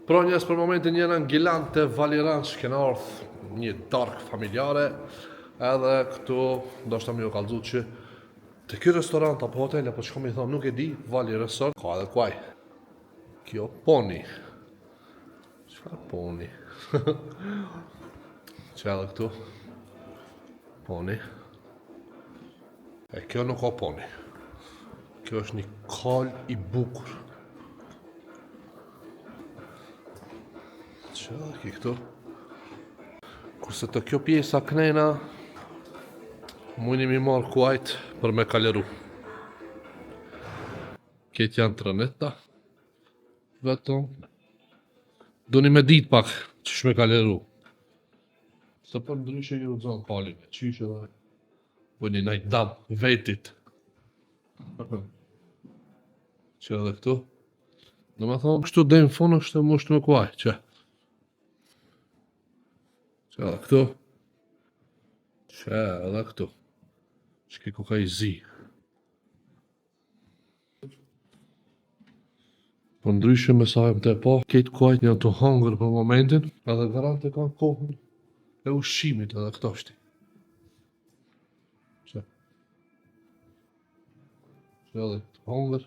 Pra njës për momentin jena në Gilan të Valiran që kena ardhë një dark familjare. Edhe këtu, ndoshta më ju kallëzu që të ky restorant apo hotel, apo çka më i thon, nuk e di, Vali Resort, ka edhe kuaj. Kjo poni. Çfarë poni? Që edhe këtu. Poni. E kjo nuk ka poni. Kjo është një kal i bukur. Që edhe ki këtu. Kurse të kjo pjesa knena, mujni mi marrë kuajt për me kaleru. Këtë janë të rëneta. Vetëm. Duni me dit pak që shme kaleru. Se për ndryshe ju zonë kalin e qyshe dhe bëni najt dam vetit. Që edhe këtu. Në me thonë kështu dhe në fund është e musht me kuaj, që. Që edhe këtu. Që edhe këtu. Që ki ku ka i zi. Për ndryshe me sa e më të po, ketë kuajt janë të hangër për momentin, edhe garante kanë kohën e ushqimit edhe këto shti. Që edhe të hangër.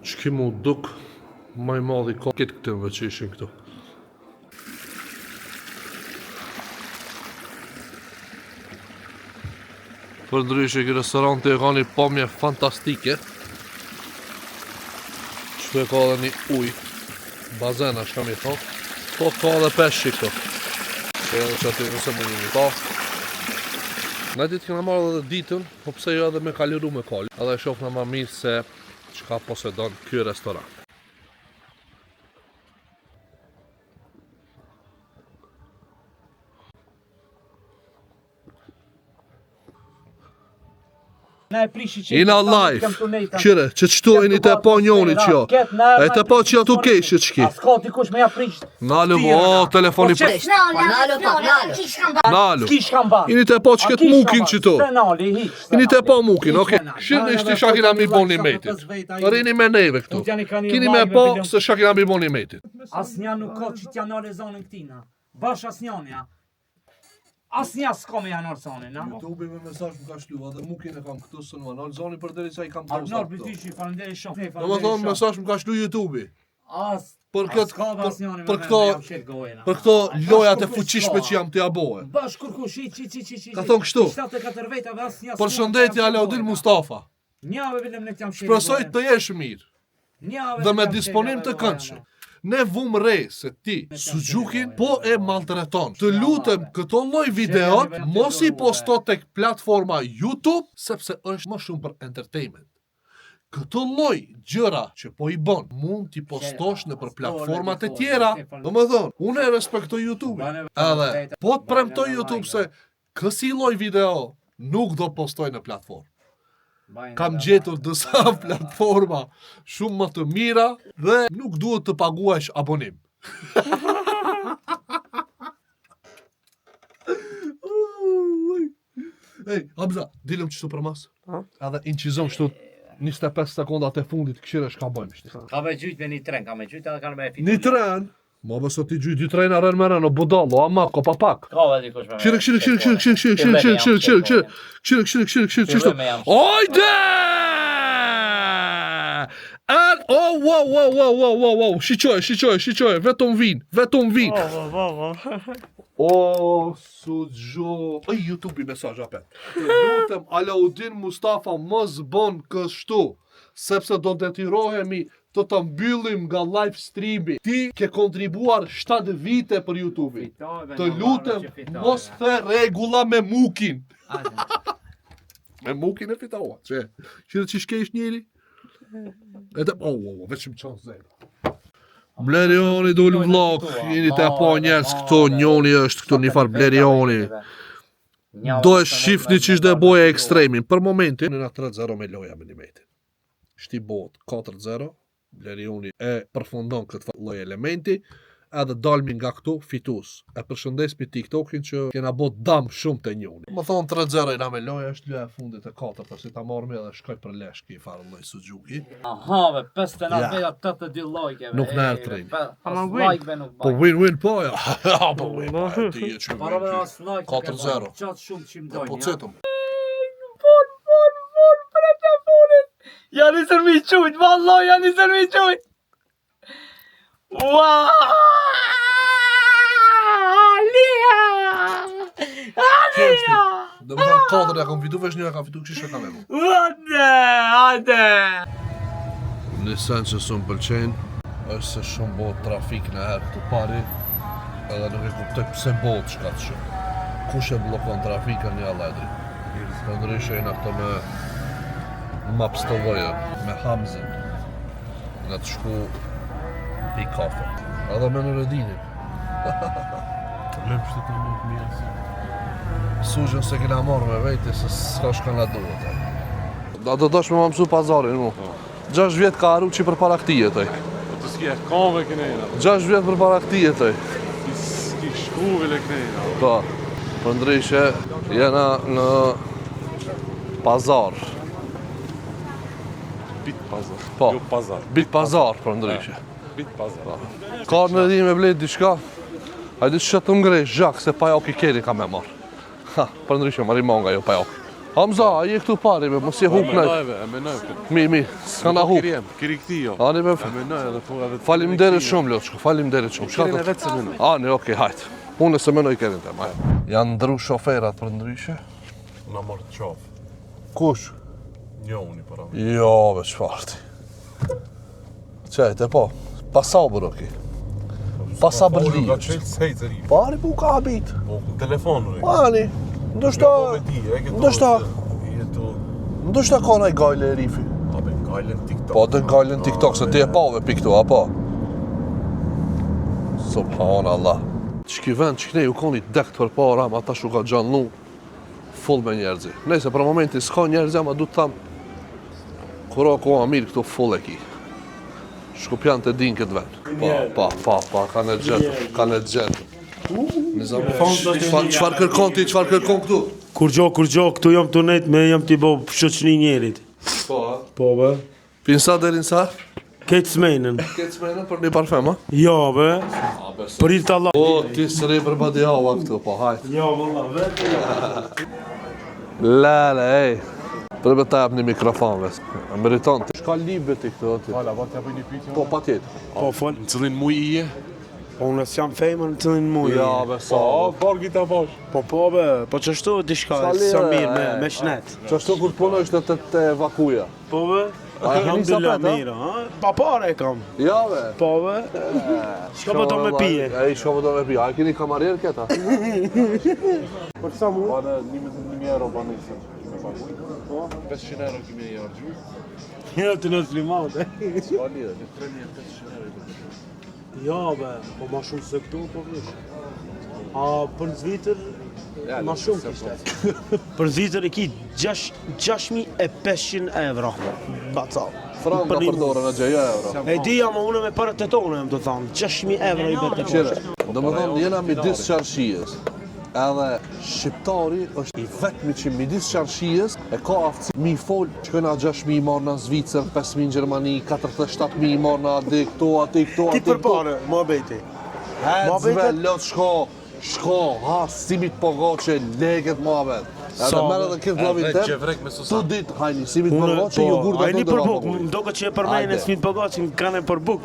Që ki mu duk, maj madhi ka ketë këtënve që ishin këtu. Për ndryshe këtë restoranti e ka një pamje fantastike. Qëtu e ka edhe një uj, bazena shka mi thonë. Po ka edhe peshqi këtu. Që edhe që aty nëse më një ta. Na ditë këna marrë edhe ditën, po pse jo edhe me kaliru me kali. Edhe e shofna ma mirë se çka posedon ky restorant. Ina live, qire, që qëtu e një të po njoni që jo. E të po që jo tu keshë që ki. Nalu, o, telefoni për... Nalu, ini të po që këtë mukin që tu. Ini të po mukin, oke. Shirë ishte shakina mi bon një metit. Rini me neve këtu. Kini me po se shakina mi bon një metit. Asnja nuk ka që t'ja nore zonën këtina. Bash asnjanja. Asnja s'ka me janë zonin, na? YouTube me mesazh më ka shlu, edhe mukin e kam këtu së në anal zoni për deri sa I kam posta. Arnor, përtishi, falenderi shumë. Do më thonë mesazh më ka shlu YouTube. Për këto lojat e fuqishme që jam të jabohe. Bash kurkush, Ka thonë kështu. 74 vetave asnja. Përshëndetje Alaudin Mustafa. Njave vetëm ne jam Shpresoj të jesh mirë. Dhe me disponim të këndshëm. Ne vum re se ti Suzukin po e maltreton. Të lutem këto lloj video mos I posto tek platforma YouTube sepse është më shumë për entertainment. Këto lloj gjëra që po I bën mund t'i postosh në për platformat e tjera. Domethënë, unë e respektoj YouTube. Edhe po të premtoj YouTube se kësi lloj video nuk do postoj në platformë. Kam gjetur disa platforma shumë më të mira dhe nuk duhet të paguash abonim. Ej, Hamza, dilëm qështu për mas. Edhe incizon shtu 25 sekundat e fundit këshire shka bojmë. Ka me gjyjt me një tren, ka me gjyjt edhe ka me fitu. Një tren? Ma bëso ti gjyjt një tren arën me rën, o budallo, ama, ko pa pak. Ka dhe dikush me Qire. Ojde! Wow, shiqoj, vetëm vin. O, sugjo. Ej, YouTube I mesazh apet. Të lutem Alaudin Mustafa mos bën kështu, sepse do detyrohemi të të mbyllim nga live streami. Ti ke kontribuar 7 vite për YouTube. Të lutem mos the rregulla me mukin. Me mukin e fitova. Qire që shkesh njeri? Edhe, veçim qanë zero. Blerioni dul vlog, jeni të po njerës këto, njoni është këto një farë Blerioni. Do e shifni që ishte boja ekstremin. Për momentin, në 3-0 me loja me një metin. Shti bot 4-0, Blerioni e përfundon këtë lloj elementi, edhe dalmi nga këtu fitus. E përshëndesmi TikTokin që kena bot dam shumë të njoni. Më thonë 3-0 na me loja është loja e fundit e 4, si ta marrë me edhe shkoj për lesh ki farë lloj Suzuki. Aha, be 59 like. Nuk na ertrin. Like be nuk Po baj. win po ja. Po win. Ti je Para me çu. as like. 4-0. Qatë shumë që më Po dojnë, ja. cetëm. Për e telefonit. Ja nisër mi qujt, vallaj, ja nisër mi qujt. Alia! Alia! Dhe më thonë 4 ja kam fitu, vesh një ja kam fitu, kështë ka me mu. Hajde! Në sen që su më pëlqenë, është se shumë bot trafik në herë këtu pari, edhe nuk e kuptoj pse bot shka të shumë. Kush e blokon trafikën një alajdri? Për ndryshe jena këto me Maps të voja, me Hamzin, nga të shku i kafe. Edhe me në redinin. Lëmë shtë të më të mirë si. Sugjën se kena marrë me vejti se s'ka shka nga duhet. Da të dosh me më mësu pazarin mu. 6 vjetë ka arru që për para këti jetoj. Po të s'ki e kove kënejna. 6 vjetë për para këti jetoj. S'ki shkuvile kënejna. Po, për ndryshe jena në pazar. Bit pazar. Po. Jo pazar. Bit pazar për ndryshe. Bit pazar. Ka në edhim e blet diçka. Hajde që të mgresh zhak se pajok i keri ka me marrë. Ha, për ndryshe marri monga jo pajok. Hamza, a je këtu pari me, mos je hup në. E menoj. Mi, s'ka na hup. Kiri këti jo. Ani me, E menoj edhe po edhe... faleminderit shumë Loçko, faleminderit shumë. Kirin e vetë se menoj. Ani, okej, hajt. Unë se menoj kerin të maj. Janë ndru shoferat për ndryshe. Na morë të qafë. Kush? Njo unë i para. Jo, be çfarti. Qajte po, pasabër oki. Pasabër Ka ligjë. qelë sejtë ri. Pari bu ka habit. Po, telefonu e. Ani, ndoshta, ndoshta ka naj gajle e rifi. A be, gajlen TikTok. Po, të gajlen TikTok, se ti e pave piktu, apo? Subhanallah. Qki vend, që ne ju koni dekt për para, ma ta shu ka gjannu full me njerëzi. Nëse për momentin s'ka njerëzi, ama du të tham, kura ko mirë këtu full e ki. Shkupjan të din këtë vend. Pa, ka në gjetur, ka në gjetur. Qfar kërkon ti, qfar kërkon këtu? Kur gjo, këtu jam të nejt me jam t'i bo shoqni njerit. Po, ha? Po, be. Pinsa derin sa? Ketë smenën. Këtë smejnë për një parfem, ha? Jo, be. Për i të Allah. O, ti sëri për badi hava këtu, po, hajt. Jo, vëllah, vetë. Lale, ej. Për me ta jep një mikrofon, ves. Meriton ti. Shka libe ti këtu, ti? Hala, va t'ja bëj një pyetje. Po, pa tjetë. Po, fol. Në cëllin muj i e? Po, unë s'jam fejmën në të një mujë. Ja, be, sa. Po, bargi ta bash. Po, be. Po, qështu diçka, Sa lirë, sa mirë, e. me shnet. Qashtu kur punoj të evakuja. Po, be. A e keni sa Alhamdulillah, pet, ha? mirë, ha? Pa pare e kam. Ja, be. Po, be. Shka po do me pije? Ej, shka po do me pije. A e keni kamarer këta? Për sa mu? Pa në 11.000 euro pa nëjse. Po? 500 euro kemi e argju. Ja, të në të limat, e. Pa lidhe, në 3.500 euro i përgjë. Ja, be. Po, ma shumë se këtu, po, vish. A, për në zvitër, ma shumë kishte. Për zvitër e ki 6.500 euro. Baca. Franga për dorën e gjeja euro. E dija ma une me përët të tonë, jam të thamë. 6.000 euro i bete Qire, poshtë. do më thonë jena midis qarshijës. Edhe shqiptari është i vetmi që midis qarshijës e ka aftësi mi fol, që këna 6.000 i marrë në Zvicër, 5.000 në Gjermani, 47.000 i marrë në adi, këto, Ki për pare, ma bejti. Hedzve, lot shko, ha, simit po goqe, leket muhabet. Edhe merë edhe këtë vlavin Edhe tem, gjevrek me tu susan. dit, hajni, simit po goqe, ju gurda A e një të për ndërra buk, po. më do këtë që e përmejnë e Hajde. s'min për gacin, kanë e për buk.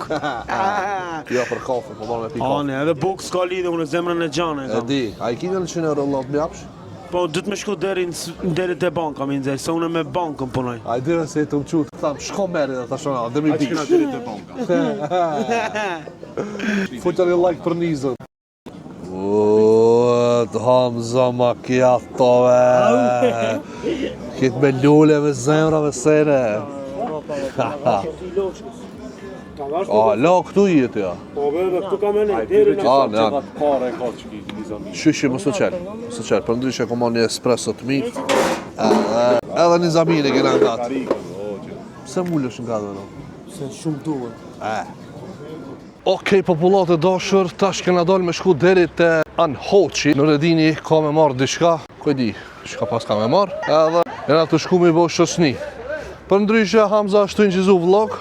Jo, për kafe, po marrë me pi kafe. Ane, edhe buk s'ka lidhe, unë zemrën e gjane. E di, a i kini 100 euro lot më japsh? Po, du të me shku deri te banka, mi nxerë, se unë me bankën punoj. A i dire se i të më qutë, tham, shko meri dhe ta shona, dhe mi A që këna bish. diri të banka. Futër i like për nizën. Të Hamza Macchiattove. Kitë me lule, me zemra, me sene. A, la këtu jetë ja. Po, bebe, këtu kam e ne, Diri që Ah, sa ne, që ah. vatë pare e ka që ki nizami. Shyshi, mësë qelë, për ndryshe ku ma një espresso të mirë. Edhe një zamine kena nga gatë. Karikën, o që. Pse mullesh nga gatë, no? Se shumë duhet. Okej, popullat e dashur, tash kena dalë me shku deri te Anhoqi. Nuk e dini ka me marrë diçka, ku e di, çka pas ka me marrë. Edhe jena të shku me bo shosni. Për ndryshe Hamza ashtu inqizu vlog.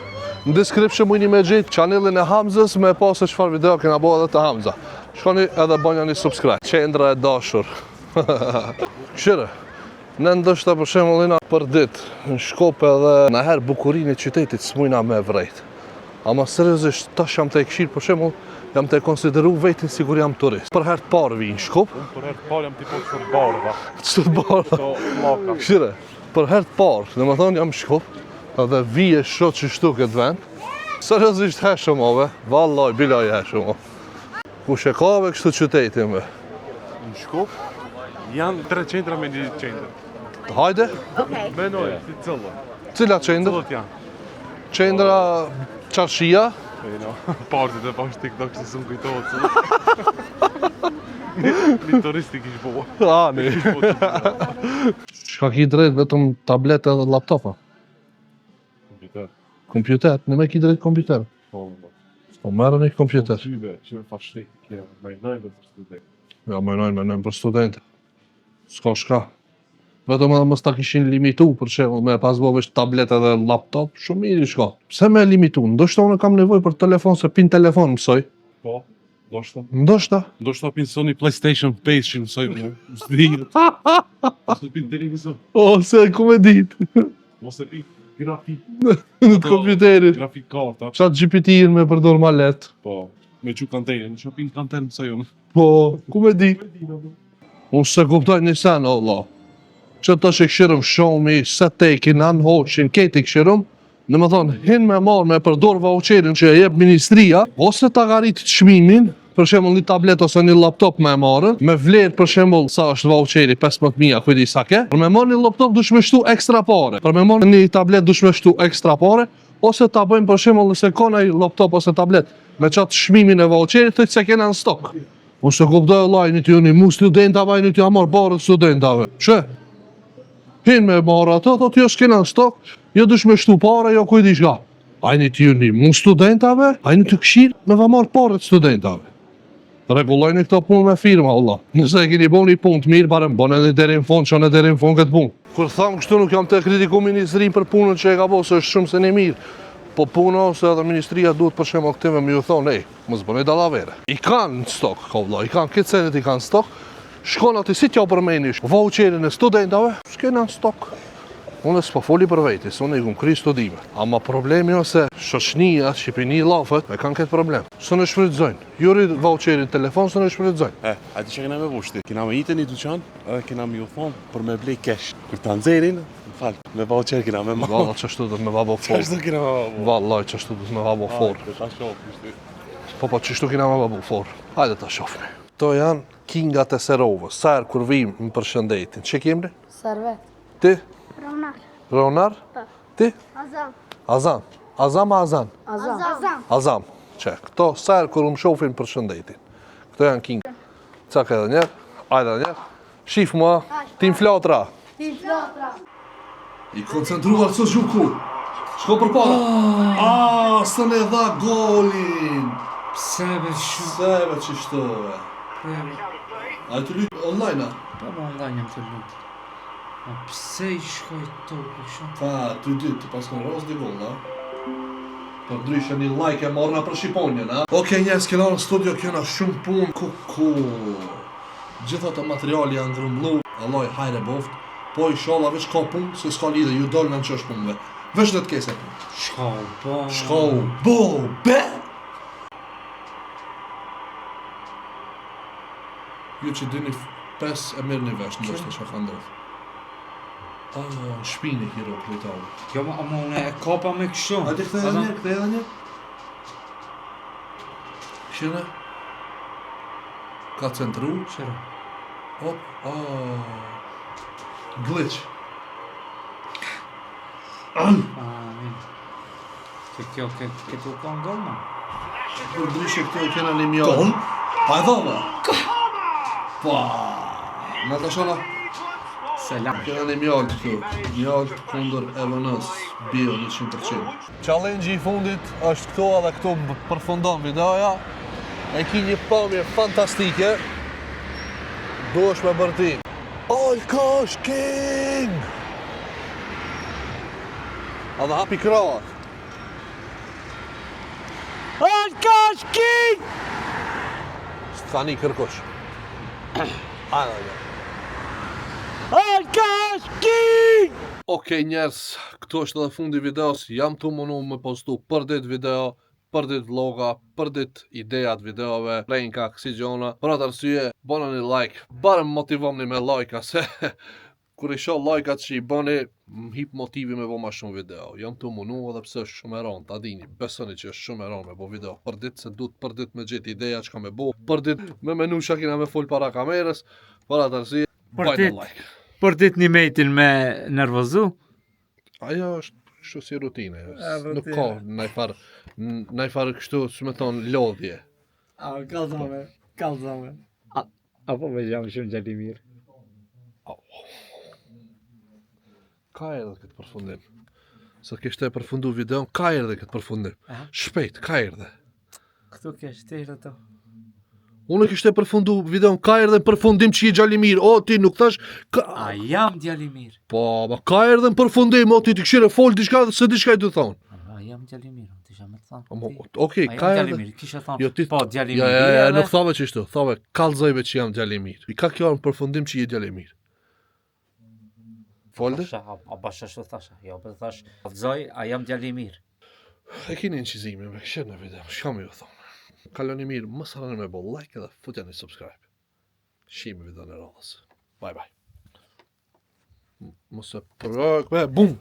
Në description mujni me gjetë channelin e Hamzës me pas se çfarë video kena bo edhe të Hamza. Shkoni edhe banja një subscribe. Qendra e dashur. Këshire, ne ndoshta për shembull jena për ditë në Shkopë edhe na herë bukurinë e qytetit s'mujna me vrejt. Ama seriozisht tash jam të e këshirë, për shembull, jam të e konsideru vetin sigur jam turist. Për herë të parë vi në Shkopë. Për herë të parë jam tipo të barva. Ç'të barva. To maka. Këshire, për herë të parë, domethënë jam në Shkopë, edhe vi e shoh çështu këtë vend. Seriozisht heshëm ove, vallaj bilaj heshëm. Kush e ka ve kështu qytetin me? Në Shkopë janë 3 qendra me një qendër. Hajde, Menoj, si cëllë. cila qendër? Cëllët janë. Qendra Qarshia. Partit e pash TikTok se s'm kujtohet cëllë. Një turisti kish bo. Ani. Shka ki drejt vetëm tablet edhe laptopa? Kompjuter. Kompjuter, në me ki drejt kompjuter. Po, Po merë një kompjuter. Qyve fashri, kje me nëjnë për student. Ja, me nëjnë për studente. S'ka shka. Vetëm edhe mos ta kishin limitu, për shembull, me pas bo veç tablet edhe laptop, shumë mirë shka. Pse me limitu? Ndoshta unë kam nevojë për telefon, se pin telefon mësoj. Po, ndoshta. Ndoshta. Ndoshta pin Sony PlayStation 5 që mësoj me zdihet. Ose pin televizor. Se ku me dit. Ose pin grafik. Në të kompjuterit. Grafik karta. Chat GPT-in me përdor ma let. Po, me që kantenin. Në që pin kanten mësoj unë. Po, ku me di? Unë se kuptoj një sen, Allah. Që të që këshirëm shomi, se tekin, Anhoqin, keti këshirëm, në më thonë, hin me marrë me përdor voucherin që e jep ministria, ose ta garit çmimin, për shembull një tablet ose një laptop me marrën, me vlerë për shembull sa është voucheri 15.000, kujdi sa ke. Për me marrë një laptop dush me shtu ekstra pare. Për me marrë një tablet dush me shtu ekstra pare, ose ta bëjmë për shembull nëse ka një laptop ose tablet me qatë çmimin e voucherit, thot se kena në stok. Unë se kuptoj vllai një t'ju një mu studentave, një t'ja marrë barët studentave. Që? Hin me marrë ato, thot jo s'kena në stok, jo dush me shtu pare, jo kujdi shka. Ajni t'ju një mu studentave, ajni të këshirë me va marrë parët studentave. Regullojni këto punë me firma, Allah. Nëse e keni bo një punë të mirë, barem bon edhe deri në fund, që në deri në fund këtë punë. Kur thamë kështu nuk jam të kritiku ministrin për punën që e ka bo, se është shumë se një mirë. Po puna ose edhe ministria duhet për shembull këtime me ju thonë, ej, mos bëni dallavere. I kanë në stok, ka vëlla, i kanë këtë senet i kanë në stok. Shkon aty si t'ja përmenish voucherin e studentave, s'kena në stok. Unë s'po foli për vetis, unë i kum kry studime. Ama problemi ose shoqënia, Shqipini, llafet, e kanë këtë problem. Së në shfrytëzojnë. Juri voucherin telefon, së në shfrytëzojnë. Ati që kena me vushti, kena me hitë një duqan, edhe kena me ju thonë për me blej kesh. Kër të nxerin, më falë, me voucher kena me ma. Valla qështu dhët me vabo for. Qashtu kena me ma. Vallaj qështu dhët me vabo for. Ta shof, ishte. Po qështu kena me vabo for. Hajde ta shofni. To janë kingat e Serovës. Sa herë kur vim më përshëndetin. Që kemri? Servet. Ti? Ronar. Ronar? Ti? Azam. Azam. Azam a Azan? Azam. Azam. Që, këto sa herë kur më shofin përshëndetin. Këto janë kinga. Cak edhe njerë, ajde edhe njerë. Shif mua, tim flatra. Ti flotra. I koncentruar së zhuku. Shko për para. Së ne dha golin. Pse be shumë. Seve që shtove. A të lytë online a? Po më online jam të lutë. A pse i shkoj tokë shumë? Pa, ty dytë, të pas në rozë di gol, a? Për ndryshe një like e morna për Shqiponjën, a? Okej, njerës, kena në studio, kena shumë punë, kuku. Gjitha të materiali janë grumblu, alloj, hajre boft. Po i sholla veç ka punë, se s'ka lidhe, ju dollë në në qësh punëve. Veç në të kese punë. Shkau, bo, be! Ju që dini 5 e mirë një vesh, ndoshta që ka ndodhë. Në shpini hiro plejtari. Jo, ama unë e kapa me kështu. Hajde këte edhe një, këte edhe një. Shire. Ka centru. Shire. Hop, glitch. Mirë. Kjo këtu ka në gol, ma? Për ndryshe këtu e kena një mjallë. Gol? Pa e dhova. Pa. Në të shola. Selam. Kena një mjallë këtu, mjallë kundër Elonës, bio 100%. Challenge i fundit është këtu edhe këtu përfundon videoja. E ki një pamje fantastike. Duhesh me bërti. Olka është king! Edhe hapi kravat. Olka është king! S'ka kërkush. Ajde, ajde. Okej njerës, këtu është edhe fundi videos, jam të munu me postu për dit video, për dit vloga, për dit idejat videove, pranka, kësi gjona, për atë arsye, bëna një like, barëm motivomni me like, se kur i shoh like-at që i bëni, më hip motivi me bo ma shumë video, jam të munu edhe pse është shumë e ronë, ta dini, besoni që është shumë e ronë me bo video për dit, se du të për dit me gjithë ideja që ka me bo, për dit me menu që kina me full para kamerës, për atë arsye, bëjnë like. Për dit një mejtin me nervozu? Ajo është kështu si rutine, nuk ka najfar kështu, që me thonë, lodhje. Kalzame. Apo me jam shumë Gjalimir. Ka erdhe këtë përfundim. Sa kishte e përfundu videon, ka erdhe këtë përfundim. Shpejt, ka erdhe. Këtu kesh, të ishte to. Unë kishte e përfundu videon, ka erdhe në përfundim që i Gjalimir. O, ti nuk thash... A jam Gjalimir. Po, ma ka erdhe në përfundim, o, ti të këshire fol diçka dhe se diçka i të thonë. A jam Gjalimir, të isha me të thonë. Okej, ka erdhe... Gjalimir, kisha thonë, Jo, ti... po, Gjalimir. Ja, nuk thave që ishtu, thave, kalzojve që jam Gjalimir. I ka kjo në përfundim që i Gjalimir. Folde? A basha shtu thasha, jo, për thash, vëzoj, a jam Gjalimir. E kini në qizime, me këshirë në video, shka me ju thonë. Kaloni mirë, mos harroni me bo like edhe futja një subscribe. Shihemi video në radhës. Bye bye. Mos e bum!